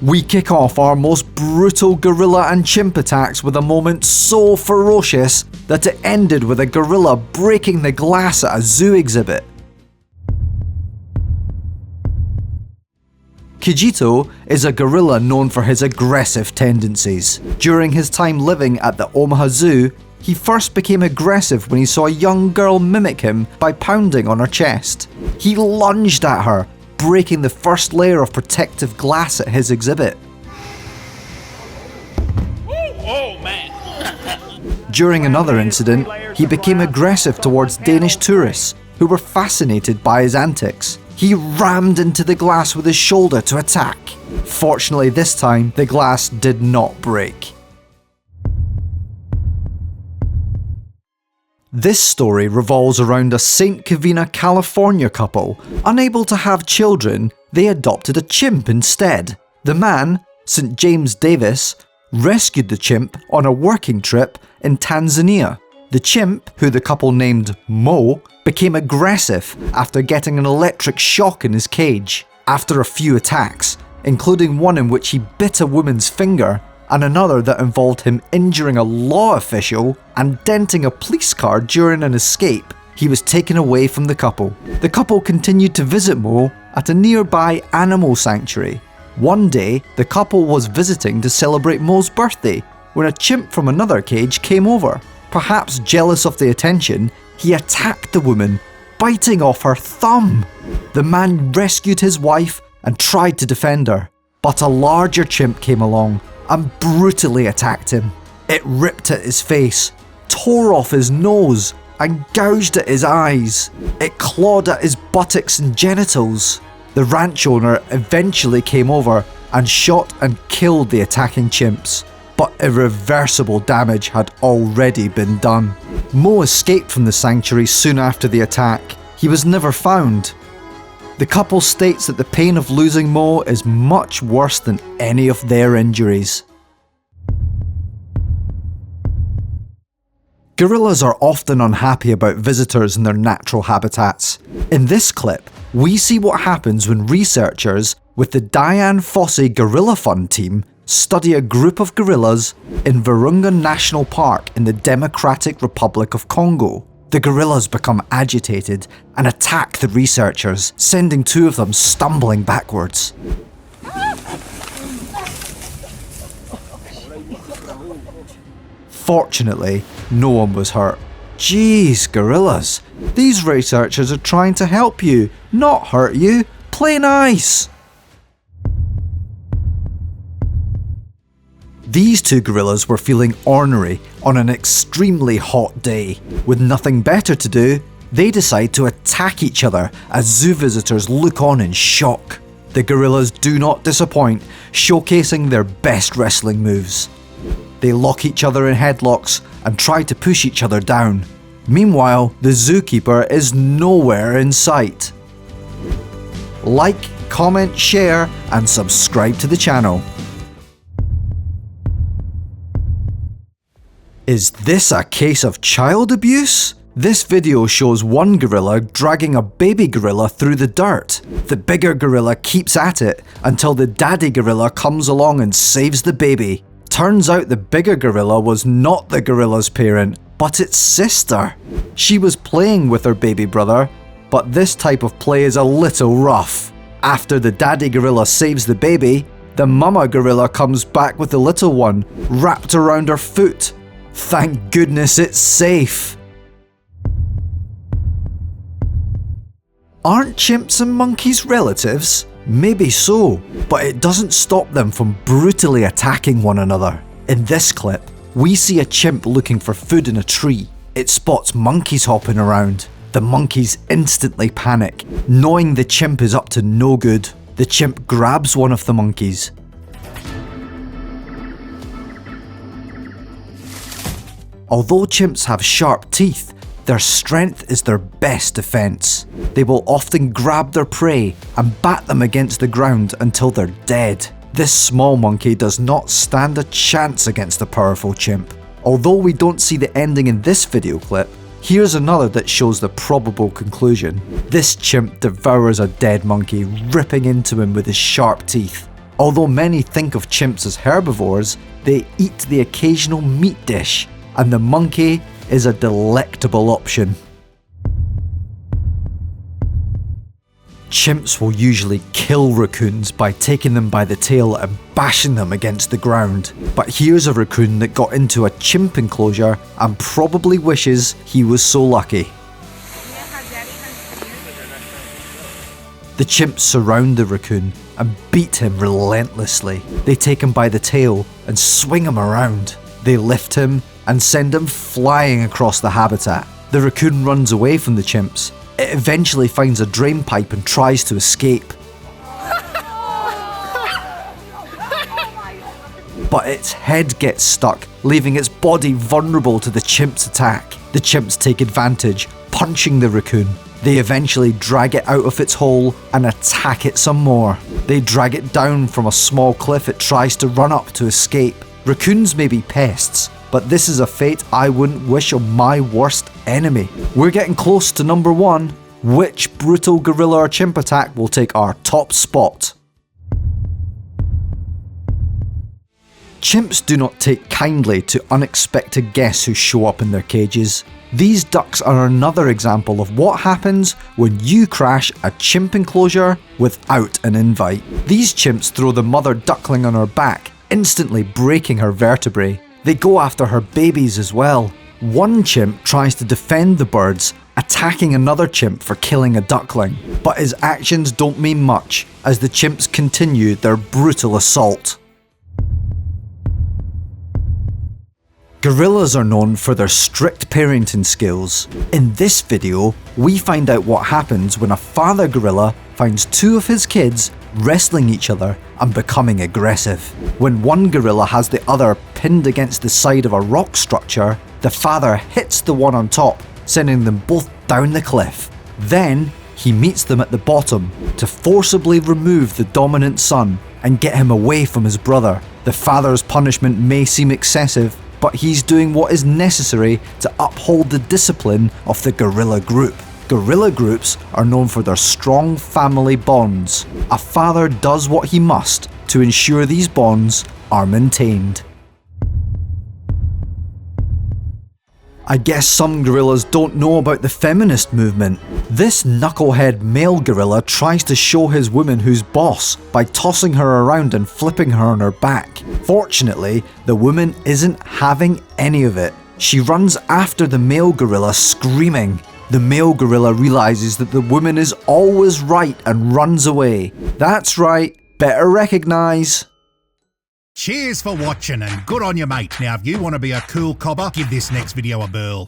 We kick off our most brutal gorilla and chimp attacks with a moment so ferocious that it ended with a gorilla breaking the glass at a zoo exhibit. Kijito is a gorilla known for his aggressive tendencies. During his time living at the Omaha Zoo, he first became aggressive when he saw a young girl mimic him by pounding on her chest. He lunged at her, breaking the first layer of protective glass at his exhibit. Oh man! During another incident, he became aggressive towards Danish tourists who were fascinated by his antics. He rammed into the glass with his shoulder to attack. Fortunately, this time, the glass did not break. This story revolves around a St. Covina, California couple. Unable to have children, they adopted a chimp instead. The man, St. James Davis, rescued the chimp on a working trip in Tanzania. The chimp, who the couple named Mo, became aggressive after getting an electric shock in his cage. After a few attacks, including one in which he bit a woman's finger, and another that involved him injuring a law official and denting a police car during an escape, he was taken away from the couple. The couple continued to visit Mo at a nearby animal sanctuary. One day, the couple was visiting to celebrate Mo's birthday when a chimp from another cage came over. Perhaps jealous of the attention, he attacked the woman, biting off her thumb. The man rescued his wife and tried to defend her, but a larger chimp came along and brutally attacked him. It ripped at his face, tore off his nose, and gouged at his eyes. It clawed at his buttocks and genitals. The ranch owner eventually came over and shot and killed the attacking chimps, but irreversible damage had already been done. Mo escaped from the sanctuary soon after the attack. He was never found. The couple states that the pain of losing Mo is much worse than any of their injuries. Gorillas are often unhappy about visitors in their natural habitats. In this clip, we see what happens when researchers with the Dian Fossey Gorilla Fund team study a group of gorillas in Virunga National Park in the Democratic Republic of Congo. The gorillas become agitated and attack the researchers, sending two of them stumbling backwards. Fortunately, no one was hurt. Jeez, gorillas, these researchers are trying to help you, not hurt you. Play nice! These two gorillas were feeling ornery on an extremely hot day. With nothing better to do, they decide to attack each other as zoo visitors look on in shock. The gorillas do not disappoint, showcasing their best wrestling moves. They lock each other in headlocks and try to push each other down. Meanwhile, the zookeeper is nowhere in sight. Like, comment, share, and subscribe to the channel. Is this a case of child abuse? This video shows one gorilla dragging a baby gorilla through the dirt. The bigger gorilla keeps at it until the daddy gorilla comes along and saves the baby. Turns out the bigger gorilla was not the gorilla's parent, but its sister. She was playing with her baby brother, but this type of play is a little rough. After the daddy gorilla saves the baby, the mama gorilla comes back with the little one, wrapped around her foot. Thank goodness it's safe. Aren't chimps and monkeys relatives? Maybe so, but it doesn't stop them from brutally attacking one another. In this clip, we see a chimp looking for food in a tree. It spots monkeys hopping around. The monkeys instantly panic, knowing the chimp is up to no good. The chimp grabs one of the monkeys. Although chimps have sharp teeth, their strength is their best defense. They will often grab their prey and bat them against the ground until they're dead. This small monkey does not stand a chance against a powerful chimp. Although we don't see the ending in this video clip, here's another that shows the probable conclusion. This chimp devours a dead monkey, ripping into him with his sharp teeth. Although many think of chimps as herbivores, they eat the occasional meat dish, and the monkey is a delectable option. Chimps will usually kill raccoons by taking them by the tail and bashing them against the ground. But here's a raccoon that got into a chimp enclosure and probably wishes he was so lucky. The chimps surround the raccoon and beat him relentlessly. They take him by the tail and swing him around. They lift him and send him flying across the habitat. The raccoon runs away from the chimps. It eventually finds a drain pipe and tries to escape. But its head gets stuck, leaving its body vulnerable to the chimp's attack. The chimps take advantage, punching the raccoon. They eventually drag it out of its hole and attack it some more. They drag it down from a small cliff it tries to run up to escape. Raccoons may be pests, but this is a fate I wouldn't wish on my worst enemy. We're getting close to number 1. Which brutal gorilla or chimp attack will take our top spot? Chimps do not take kindly to unexpected guests who show up in their cages. These ducks are another example of what happens when you crash a chimp enclosure without an invite. These chimps throw the mother duckling on her back, instantly breaking her vertebrae. They go after her babies as well. One chimp tries to defend the birds, attacking another chimp for killing a duckling. But his actions don't mean much, as the chimps continue their brutal assault. Gorillas are known for their strict parenting skills. In this video, we find out what happens when a father gorilla finds 2 of his kids wrestling each other and becoming aggressive. When one gorilla has the other pinned against the side of a rock structure, the father hits the one on top, sending them both down the cliff. Then, he meets them at the bottom to forcibly remove the dominant son and get him away from his brother. The father's punishment may seem excessive, but he's doing what is necessary to uphold the discipline of the gorilla group. Gorilla groups are known for their strong family bonds. A father does what he must to ensure these bonds are maintained. I guess some gorillas don't know about the feminist movement. This knucklehead male gorilla tries to show his woman who's boss by tossing her around and flipping her on her back. Fortunately, the woman isn't having any of it. She runs after the male gorilla screaming. The male gorilla realizes that the woman is always right and runs away. That's right, better recognize. Cheers for watching and good on you, mate. Now if you want to be a cool cobber, give this next video a burl.